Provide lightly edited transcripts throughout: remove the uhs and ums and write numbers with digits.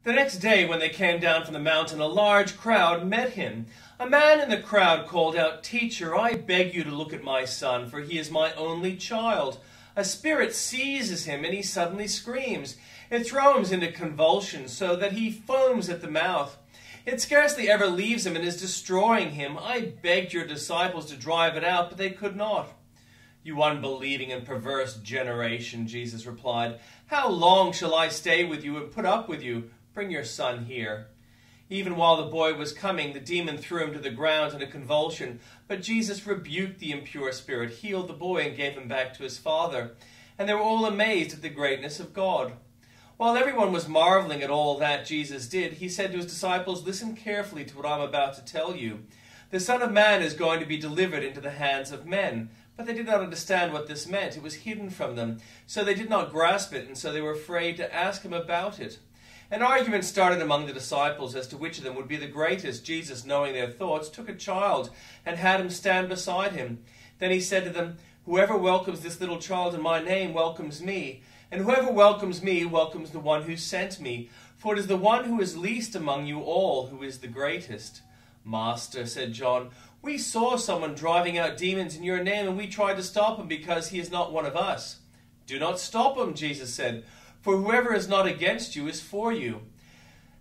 The next day, when they came down from the mountain, a large crowd met him. A man in the crowd called out, "Teacher, I beg you to look at my son, for he is my only child. A spirit seizes him, and he suddenly screams. It throws him into convulsions, so that he foams at the mouth. It scarcely ever leaves him and is destroying him. I begged your disciples to drive it out, but they could not." "You unbelieving and perverse generation," Jesus replied, "how long shall I stay with you and put up with you? Bring your son here." Even while the boy was coming, the demon threw him to the ground in a convulsion. But Jesus rebuked the impure spirit, healed the boy, and gave him back to his father. And they were all amazed at the greatness of God. While everyone was marveling at all that Jesus did, he said to his disciples, "Listen carefully to what I am about to tell you. The Son of Man is going to be delivered into the hands of men." But they did not understand what this meant. It was hidden from them, so they did not grasp it, and so they were afraid to ask him about it. An argument started among the disciples as to which of them would be the greatest. Jesus, knowing their thoughts, took a child and had him stand beside him. Then he said to them, "Whoever welcomes this little child in my name welcomes me, and whoever welcomes me welcomes the one who sent me. For it is the one who is least among you all who is the greatest." "Master," said John, "we saw someone driving out demons in your name, and we tried to stop him because he is not one of us." "Do not stop him," Jesus said, "for whoever is not against you is for you."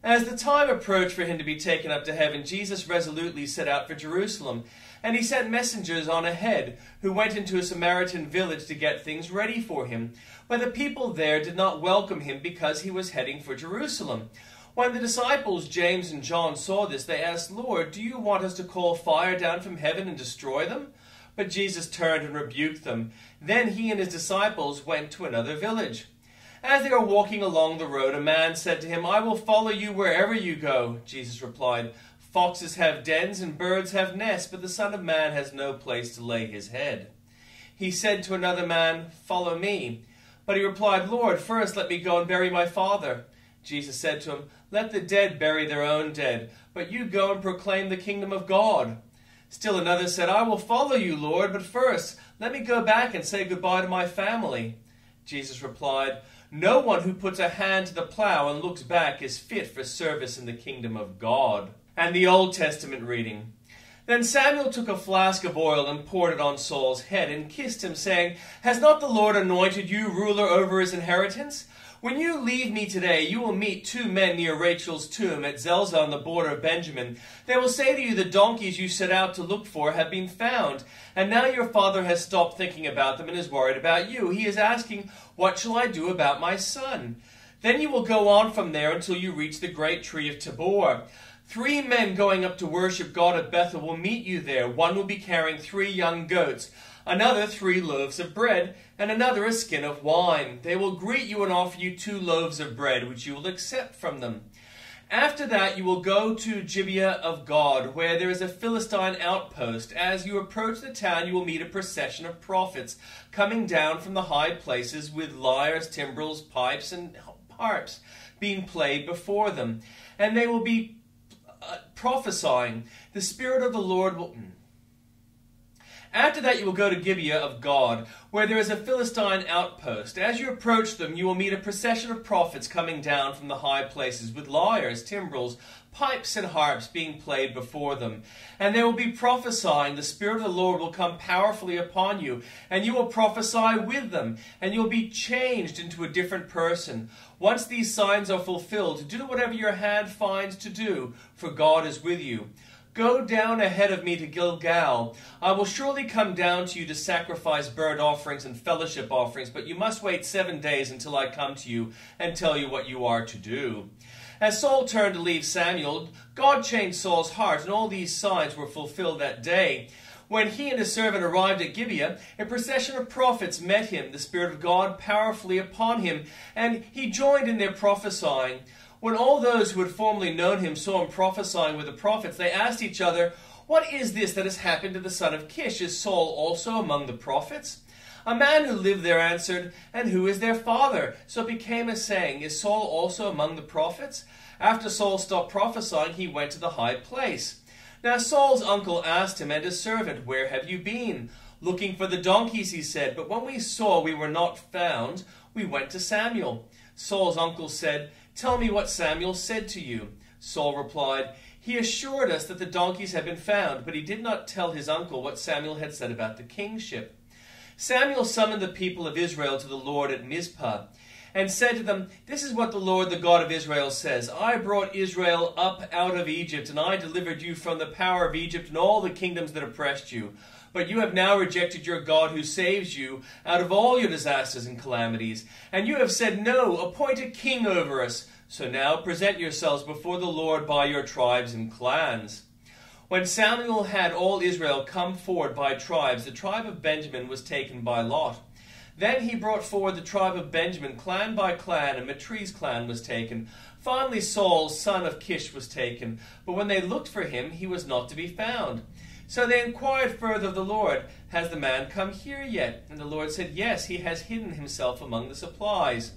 As the time approached for him to be taken up to heaven, Jesus resolutely set out for Jerusalem, and he sent messengers on ahead, who went into a Samaritan village to get things ready for him. But the people there did not welcome him because he was heading for Jerusalem. When the disciples James and John saw this, they asked, "Lord, do you want us to call fire down from heaven and destroy them?" But Jesus turned and rebuked them. Then he and his disciples went to another village. As they were walking along the road, a man said to him, "I will follow you wherever you go." Jesus replied, "Foxes have dens and birds have nests, but the Son of Man has no place to lay his head." He said to another man, "Follow me." But he replied, "Lord, first let me go and bury my father." Jesus said to him, "Let the dead bury their own dead, but you go and proclaim the kingdom of God." Still another said, "I will follow you, Lord, but first let me go back and say goodbye to my family." Jesus replied, "No one who puts a hand to the plow and looks back is fit for service in the kingdom of God." And the Old Testament reading. Then Samuel took a flask of oil and poured it on Saul's head and kissed him, saying, "Has not the Lord anointed you ruler over his inheritance? When you leave me today, you will meet two men near Rachel's tomb at Zelzah on the border of Benjamin. They will say to you, 'The donkeys you set out to look for have been found.' And now your father has stopped thinking about them and is worried about you. He is asking, 'What shall I do about my son?' Then you will go on from there until you reach the great tree of Tabor. 3 men going up to worship God at Bethel will meet you there. One will be carrying 3 young goats, another 3 loaves of bread, and another a skin of wine. They will greet you and offer you 2 loaves of bread, which you will accept from them. After that you will go to Gibeah of God, where there is a Philistine outpost. As you approach the town, you will meet a procession of prophets coming down from the high places with lyres, timbrels, pipes, and harps being played before them. And they will be prophesying. The Spirit of the Lord will... After that you will go to Gibeah of God, where there is a Philistine outpost. As you approach them, you will meet a procession of prophets coming down from the high places with lyres, timbrels, pipes, and harps being played before them. And they will be prophesying. The Spirit of the Lord will come powerfully upon you, and you will prophesy with them, and you will be changed into a different person. Once these signs are fulfilled, do whatever your hand finds to do, for God is with you. Go down ahead of me to Gilgal. I will surely come down to you to sacrifice burnt offerings and fellowship offerings, but you must wait 7 days until I come to you and tell you what you are to do." As Saul turned to leave Samuel, God changed Saul's heart, and all these signs were fulfilled that day. When he and his servant arrived at Gibeah, a procession of prophets met him, the Spirit of God powerfully upon him, and he joined in their prophesying. When all those who had formerly known him saw him prophesying with the prophets, they asked each other, "What is this that has happened to the son of Kish? Is Saul also among the prophets?" A man who lived there answered, "And who is their father?" So it became a saying, "Is Saul also among the prophets?" After Saul stopped prophesying, he went to the high place. Now Saul's uncle asked him and his servant, "Where have you been?" "Looking for the donkeys," he said, "but when we saw we were not found, we went to Samuel." Saul's uncle said, Tell me what Samuel said to you." Saul replied, "He assured us that the donkeys had been found, but he did not tell his uncle what Samuel had said about the kingship." Samuel summoned the people of Israel to the Lord at Mizpah, and said to them, "This is what the Lord, the God of Israel, says. I brought Israel up out of Egypt, and I delivered you from the power of Egypt and all the kingdoms that oppressed you. But you have now rejected your God who saves you out of all your disasters and calamities. And you have said, 'No, appoint a king over us.' So now present yourselves before the Lord by your tribes and clans." When Samuel had all Israel come forward by tribes, the tribe of Benjamin was taken by lot. Then he brought forward the tribe of Benjamin, clan by clan, and Matri's clan was taken. Finally Saul, son of Kish, was taken. But when they looked for him, he was not to be found. So they inquired further of the Lord, "Has the man come here yet?" And the Lord said, "Yes, he has hidden himself among the supplies."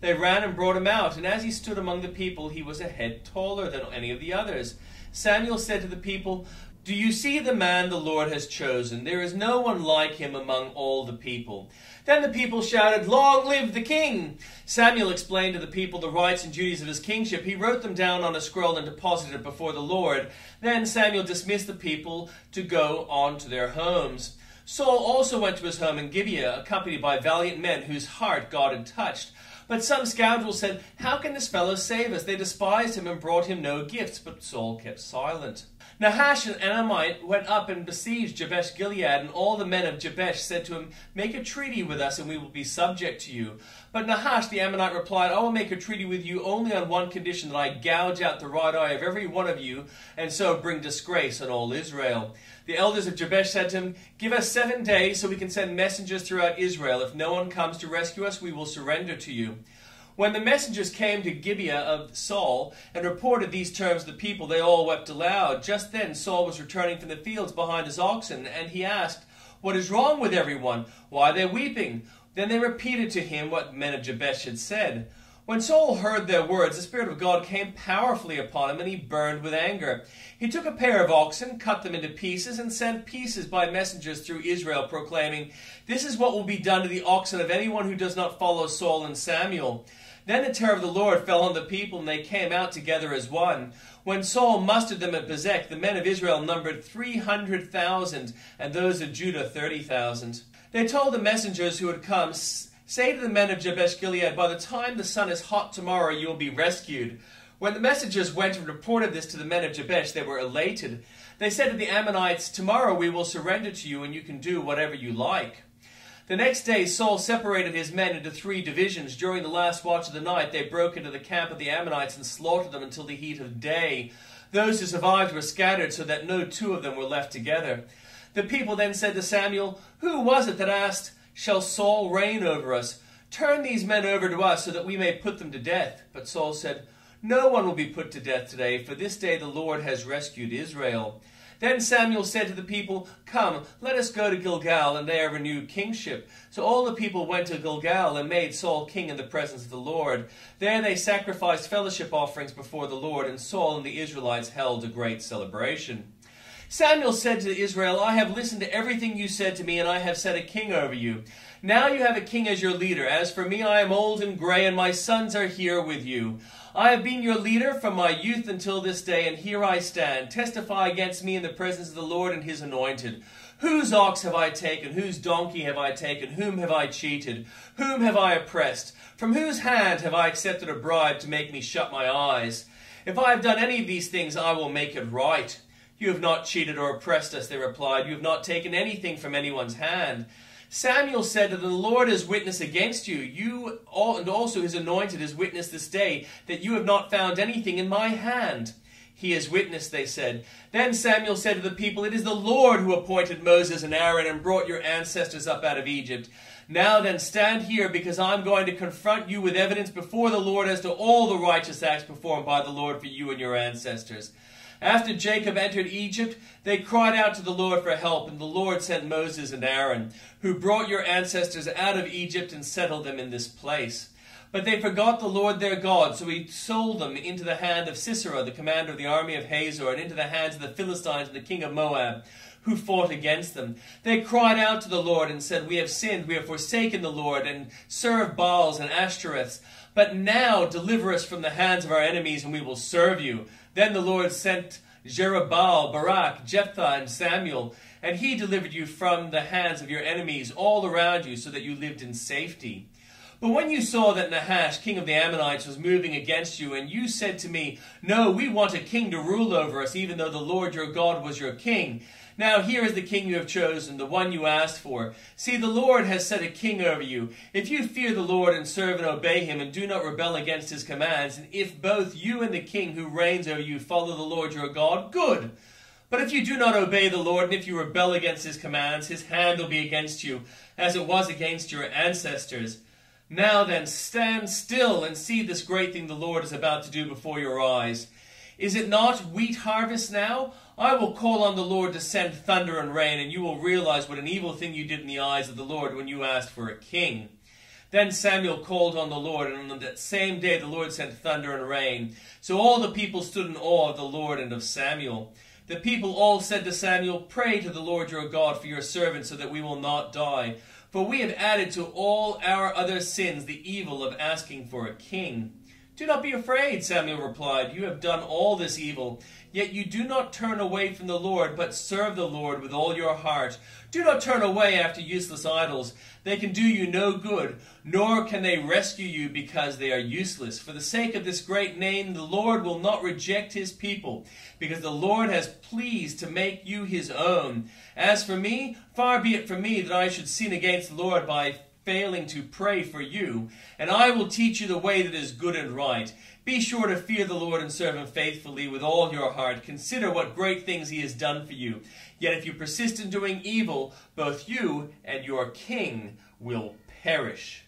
They ran and brought him out, and as he stood among the people, he was a head taller than any of the others. Samuel said to the people, "Do you see the man the Lord has chosen? There is no one like him among all the people." Then the people shouted, "Long live the king!" Samuel explained to the people the rights and duties of his kingship. He wrote them down on a scroll and deposited it before the Lord. Then Samuel dismissed the people to go on to their homes. Saul also went to his home in Gibeah, accompanied by valiant men whose heart God had touched. But some scoundrels said, "How can this fellow save us?" They despised him and brought him no gifts, but Saul kept silent. Nahash, an Ammonite, went up and besieged Jabesh-Gilead, and all the men of Jabesh said to him, "Make a treaty with us, and we will be subject to you." But Nahash the Ammonite replied, "I will make a treaty with you only on one condition, that I gouge out the right eye of every one of you, and so bring disgrace on all Israel." The elders of Jabesh said to him, "Give us 7 days, so we can send messengers throughout Israel. If no one comes to rescue us, we will surrender to you." When the messengers came to Gibeah of Saul and reported these terms to the people, they all wept aloud. Just then Saul was returning from the fields behind his oxen, and he asked, "What is wrong with everyone? Why are they weeping?" Then they repeated to him what men of Jabesh had said. When Saul heard their words, the Spirit of God came powerfully upon him, and he burned with anger. He took a pair of oxen, cut them into pieces, and sent pieces by messengers through Israel, proclaiming, "This is what will be done to the oxen of anyone who does not follow Saul and Samuel." Then the terror of the Lord fell on the people, and they came out together as one. When Saul mustered them at Bezek, the men of Israel numbered 300,000, and those of Judah 30,000. They told the messengers who had come, "Say to the men of Jabesh-Gilead, by the time the sun is hot tomorrow, you will be rescued." When the messengers went and reported this to the men of Jabesh, they were elated. They said to the Ammonites, "Tomorrow we will surrender to you, and you can do whatever you like." The next day Saul separated his men into 3 divisions. During the last watch of the night, they broke into the camp of the Ammonites and slaughtered them until the heat of day. Those who survived were scattered, so that no 2 of them were left together. The people then said to Samuel, "Who was it that asked, 'Shall Saul reign over us?' Turn these men over to us, so that we may put them to death." But Saul said, "No one will be put to death today, for this day the Lord has rescued Israel." Then Samuel said to the people, "Come, let us go to Gilgal, and there renew kingship." So all the people went to Gilgal and made Saul king in the presence of the Lord. There they sacrificed fellowship offerings before the Lord, and Saul and the Israelites held a great celebration. Samuel said to Israel, "I have listened to everything you said to me, and I have set a king over you. Now you have a king as your leader. As for me, I am old and gray, and my sons are here with you. I have been your leader from my youth until this day, and here I stand. Testify against me in the presence of the Lord and his anointed. Whose ox have I taken? Whose donkey have I taken? Whom have I cheated? Whom have I oppressed? From whose hand have I accepted a bribe to make me shut my eyes? If I have done any of these things, I will make it right." "You have not cheated or oppressed us," they replied. "You have not taken anything from anyone's hand." Samuel said to them, "The Lord is witness against you. You and also his anointed is witness this day, that you have not found anything in my hand." "He is witness," they said. Then Samuel said to the people, "It is the Lord who appointed Moses and Aaron and brought your ancestors up out of Egypt. Now then, stand here, because I am going to confront you with evidence before the Lord as to all the righteous acts performed by the Lord for you and your ancestors." After Jacob entered Egypt, they cried out to the Lord for help, and the Lord sent Moses and Aaron, who brought your ancestors out of Egypt and settled them in this place. But they forgot the Lord their God, so he sold them into the hand of Sisera, the commander of the army of Hazor, and into the hands of the Philistines and the king of Moab, who fought against them. They cried out to the Lord and said, "We have sinned, we have forsaken the Lord, and served Baals and Ashtoreths." But now deliver us from the hands of our enemies, and we will serve you. Then the Lord sent Jerubbaal, Barak, Jephthah, and Samuel, and he delivered you from the hands of your enemies all around you, so that you lived in safety. But when you saw that Nahash, king of the Ammonites, was moving against you, and you said to me, "No, we want a king to rule over us, even though the Lord your God was your king. Now here is the king you have chosen, the one you asked for. See, the Lord has set a king over you. If you fear the Lord and serve and obey him, and do not rebel against his commands, and if both you and the king who reigns over you follow the Lord your God, good. But if you do not obey the Lord, and if you rebel against his commands, his hand will be against you, as it was against your ancestors. Now then, stand still and see this great thing the Lord is about to do before your eyes. Is it not wheat harvest now? I will call on the Lord to send thunder and rain, and you will realize what an evil thing you did in the eyes of the Lord when you asked for a king." Then Samuel called on the Lord, and on that same day the Lord sent thunder and rain. So all the people stood in awe of the Lord and of Samuel. The people all said to Samuel, "Pray to the Lord your God for your servants, so that we will not die. For we have added to all our other sins the evil of asking for a king." "Do not be afraid," Samuel replied. "You have done all this evil, yet you do not turn away from the Lord, but serve the Lord with all your heart. Do not turn away after useless idols. They can do you no good, nor can they rescue you because they are useless. For the sake of this great name, the Lord will not reject his people, because the Lord has pleased to make you his own. As for me, far be it from me that I should sin against the Lord by failing to pray for you, and I will teach you the way that is good and right. Be sure to fear the Lord and serve him faithfully with all your heart. Consider what great things he has done for you. Yet if you persist in doing evil, both you and your king will perish."